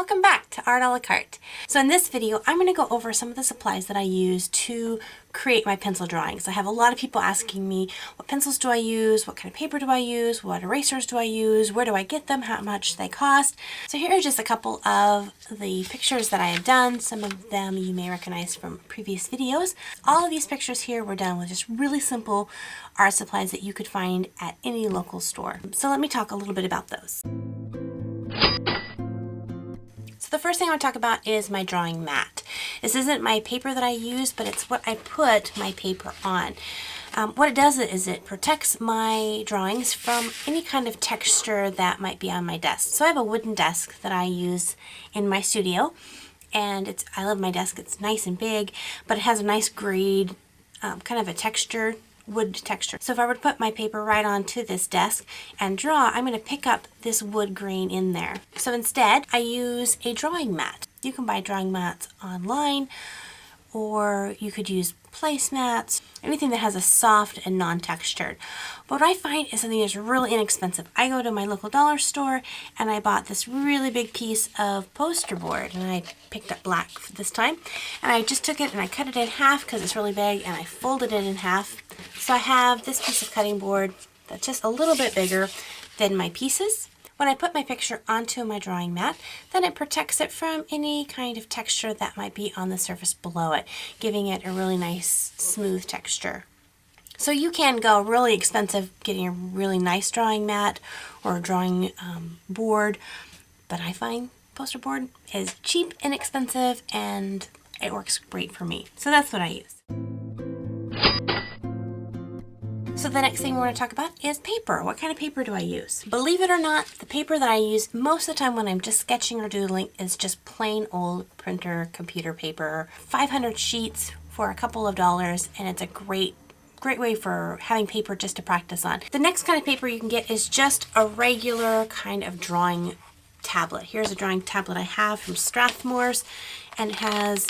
Welcome back to Art a la Carte. So in this video, I'm going to go over some of the supplies that I use to create my pencil drawings. I have a lot of people asking me, what pencils do I use? What kind of paper do I use? What erasers do I use? Where do I get them? How much they cost? So here are just a couple of the pictures that I have done. Some of them you may recognize from previous videos. All of these pictures here were done with just really simple art supplies that you could find at any local store. So let me talk a little bit about those. So the first thing I want to talk about is my drawing mat. This isn't my paper that I use, but it's what I put my paper on. What it does is it protects my drawings from any kind of texture that might be on my desk. So I have a wooden desk that I use in my studio, and I love my desk. It's nice and big, but it has a nice grade, kind of a texture, wood texture. So if I were to put my paper right onto this desk and draw, I'm going to pick up this wood grain in there. So instead, I use a drawing mat. You can buy drawing mats online, or you could use placemats, anything that has a soft and non-textured. But what I find is something that's really inexpensive. I go to my local dollar store and I bought this really big piece of poster board, and I picked up black this time, and I just took it and I cut it in half because it's really big, and I folded it in half. So I have this piece of cutting board that's just a little bit bigger than my pieces. When I put my picture onto my drawing mat, then it protects it from any kind of texture that might be on the surface below it, giving it a really nice smooth texture. So you can go really expensive getting a really nice drawing mat or a drawing board, but I find poster board is cheap, inexpensive, and it works great for me. So that's what I use. So the next thing we're going to talk about is paper. What kind of paper do I use? Believe it or not, the paper that I use most of the time when I'm just sketching or doodling is just plain old printer computer paper. 500 sheets for a couple of dollars, and it's a great way for having paper just to practice on. The next kind of paper you can get is just a regular kind of drawing tablet. Here's a drawing tablet I have from Strathmore's, and it has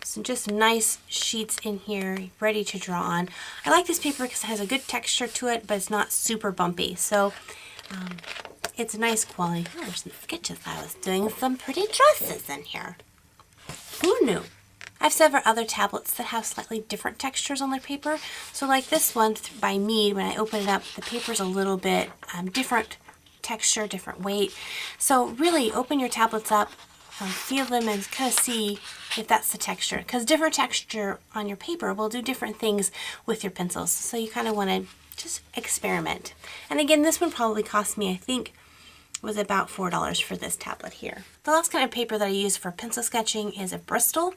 some just nice sheets in here ready to draw on. I like this paper because it has a good texture to it, but it's not super bumpy. So it's nice quality. Oh, there's some sketches. I was doing some pretty dresses in here. Who knew? I have several other tablets that have slightly different textures on their paper. So like this one by Mead, when I open it up, the paper's a little bit different texture, different weight. So really open your tablets up, feel them, and kind of see if that's the texture, because different texture on your paper will do different things with your pencils. So you kind of want to just experiment. And again, this one probably cost me, I think, was about $4 for this tablet here. The last kind of paper that I use for pencil sketching is a Bristol,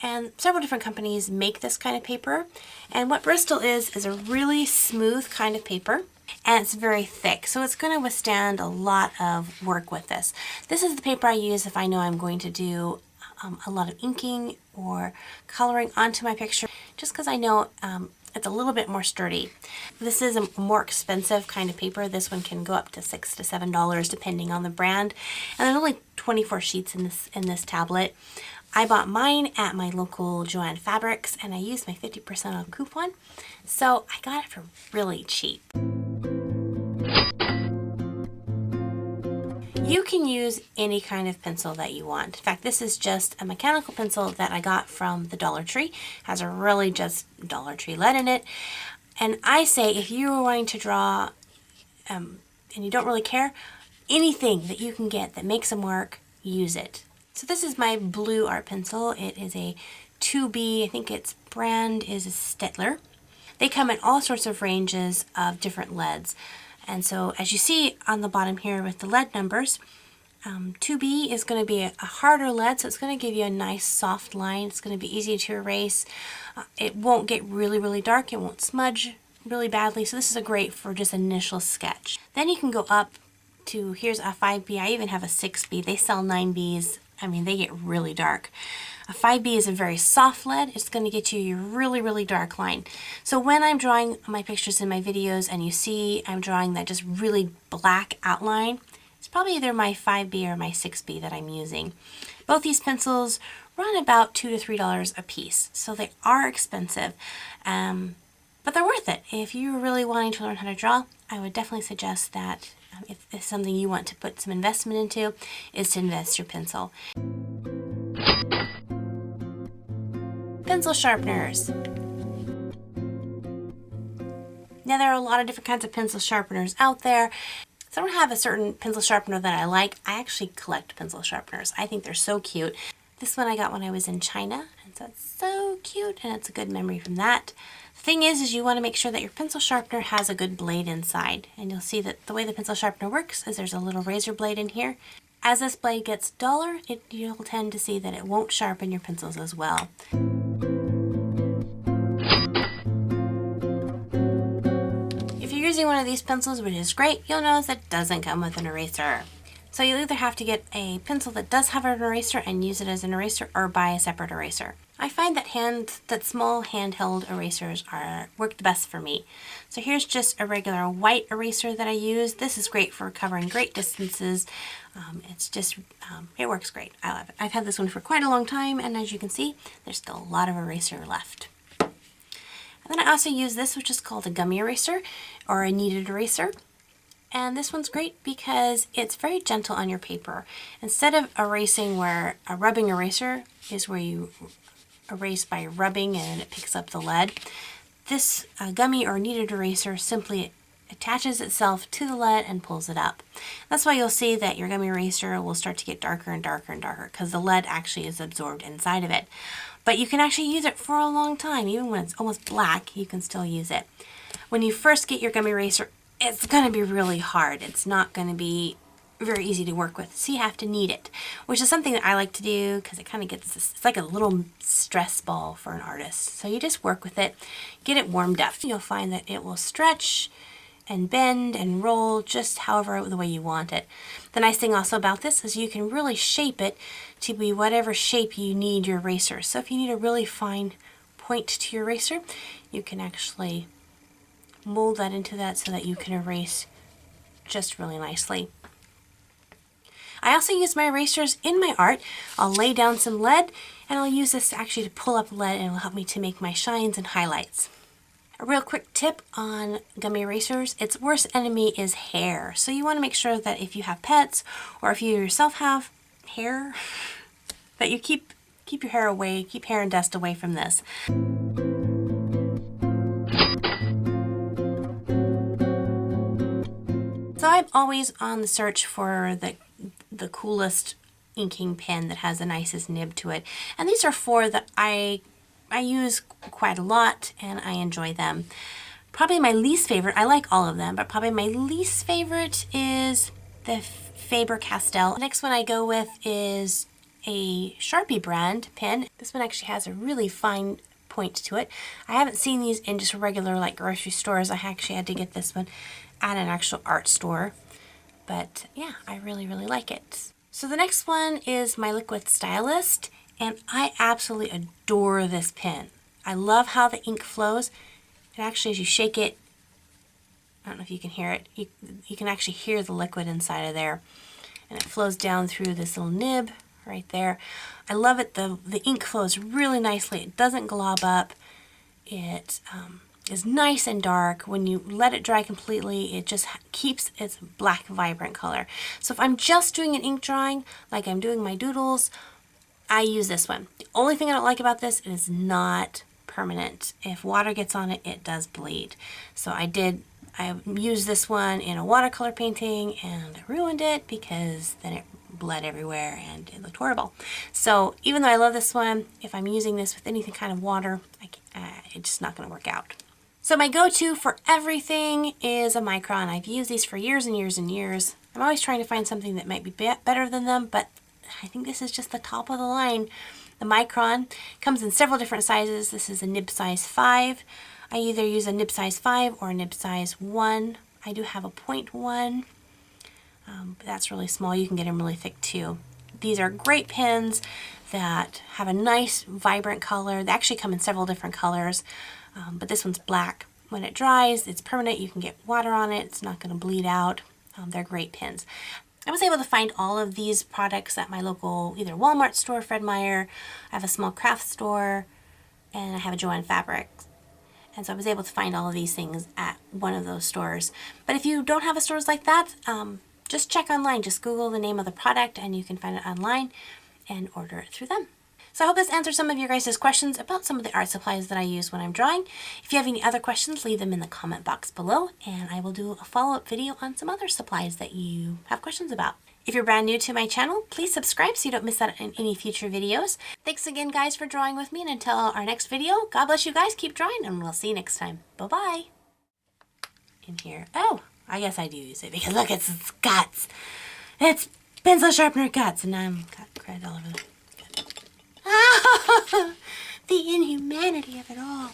and several different companies make this kind of paper. And what Bristol is a really smooth kind of paper, and it's very thick, so it's going to withstand a lot of work with this. This is the paper I use if I know I'm going to do a lot of inking or coloring onto my picture, just because I know it's a little bit more sturdy. This is a more expensive kind of paper. This one can go up to $6 to $7 depending on the brand, and there's only 24 sheets in this tablet. I bought mine at my local Joann Fabrics, and I used my 50% off coupon, so I got it for really cheap. You can use any kind of pencil that you want. In fact, this is just a mechanical pencil that I got from the Dollar Tree. It has a really just Dollar Tree lead in it. And I say if you are wanting to draw and you don't really care, anything that you can get that makes them work, use it. So this is my blue art pencil. It is a 2B, I think its brand is a Stettler. They come in all sorts of ranges of different leads. And so as you see on the bottom here with the lead numbers, 2B is going to be a harder lead, so it's going to give you a nice soft line. It's going to be easy to erase. It won't get really, really dark. It won't smudge really badly. So this is great for just initial sketch. Then you can go up to, here's a 5B. I even have a 6B. They sell 9Bs. I mean, they get really dark. A 5B is a very soft lead. It's going to get you your really, really dark line. So when I'm drawing my pictures in my videos and you see I'm drawing that just really black outline, it's probably either my 5B or my 6B that I'm using. Both these pencils run about $2 to $3 a piece, so they are expensive, but they're worth it. If you're really wanting to learn how to draw, I would definitely suggest that if it's something you want to put some investment into, is to invest your pencil. Pencil sharpeners. Now there are a lot of different kinds of pencil sharpeners out there. So I don't have a certain pencil sharpener that I like. I actually collect pencil sharpeners. I think they're so cute. This one I got when I was in China, and so it's so cute, and it's a good memory from that. The thing is you want to make sure that your pencil sharpener has a good blade inside, and you'll see that the way the pencil sharpener works is there's a little razor blade in here. As this blade gets duller, you'll tend to see that it won't sharpen your pencils as well. If you're using one of these pencils, which is great, you'll notice that it doesn't come with an eraser. So you'll either have to get a pencil that does have an eraser and use it as an eraser, or buy a separate eraser. I find that small handheld erasers work the best for me. So here's just a regular white eraser that I use. This is great for covering great distances. It works great. I love it. I've had this one for quite a long time, and as you can see, there's still a lot of eraser left. And then I also use this, which is called a gummy eraser or a kneaded eraser. And this one's great because it's very gentle on your paper. Instead of erasing where a rubbing eraser is where you erase by rubbing and it picks up the lead, this gummy or kneaded eraser simply attaches itself to the lead and pulls it up. That's why you'll see that your gummy eraser will start to get darker and darker and darker, because the lead actually is absorbed inside of it. But you can actually use it for a long time. Even when it's almost black, you can still use it. When you first get your gummy eraser, it's going to be really hard. It's not going to be very easy to work with. So you have to knead it, which is something that I like to do because it kind of gets this, it's like a little stress ball for an artist. So you just work with it, get it warmed up. You'll find that it will stretch and bend and roll just however the way you want it. The nice thing also about this is you can really shape it to be whatever shape you need your eraser. So if you need a really fine point to your eraser, you can actually mold that into that so that you can erase just really nicely. I also use my erasers in my art. I'll lay down some lead and I'll use this actually to pull up lead, and it will help me to make my shines and highlights. A real quick tip on gummy erasers, its worst enemy is hair. So you want to make sure that if you have pets or if you yourself have hair, that you keep your hair away, keep hair and dust away from this. So I'm always on the search for the coolest inking pen that has the nicest nib to it. And these are four that I use quite a lot and I enjoy them. Probably my least favorite, I like all of them, but probably my least favorite is the Faber-Castell. The next one I go with is a Sharpie Brand Pen. This one actually has a really fine point to it. I haven't seen these in just regular like grocery stores. I actually had to get this one at an actual art store. But yeah, I really, really like it. So the next one is my liquid Stylist, and I absolutely adore this pen. I love how the ink flows. And actually, as you shake it, I don't know if you can hear it, you can actually hear the liquid inside of there. And it flows down through this little nib right there. I love it. The ink flows really nicely. It doesn't glob up. It is nice and dark. When you let it dry completely, it just keeps its black, vibrant color. So if I'm just doing an ink drawing, like I'm doing my doodles, I use this one. The only thing I don't like about this is not permanent. If water gets on it, it does bleed. So I used this one in a watercolor painting and I ruined it because then it bled everywhere and it looked horrible. So even though I love this one, if I'm using this with anything kind of water, it's just not going to work out. So my go-to for everything is a Micron. I've used these for years and years and years. I'm always trying to find something that might be better than them, but I think this is just the top of the line. The Micron comes in several different sizes. This is a nib size 5. I either use a nib size 5 or a nib size 1. I do have a 0.1, but that's really small. You can get them really thick too. These are great pens that have a nice vibrant color. They actually come in several different colors. But this one's black. When it dries, it's permanent. You can get water on it. It's not going to bleed out. They're great pens. I was able to find all of these products at my local either Walmart store, Fred Meyer. I have a small craft store, and I have a Joann Fabrics. And so I was able to find all of these things at one of those stores. But if you don't have a stores like that, just check online. Just Google the name of the product and you can find it online and order it through them. So I hope this answers some of your guys' questions about some of the art supplies that I use when I'm drawing. If you have any other questions, leave them in the comment box below, and I will do a follow-up video on some other supplies that you have questions about. If you're brand new to my channel, please subscribe so you don't miss out on any future videos. Thanks again, guys, for drawing with me, and until our next video, God bless you guys, keep drawing, and we'll see you next time. Bye-bye. In here. Oh, I guess I do use it, because look, it's guts. It's pencil sharpener guts, and I'm got crud all over them. The inhumanity of it all.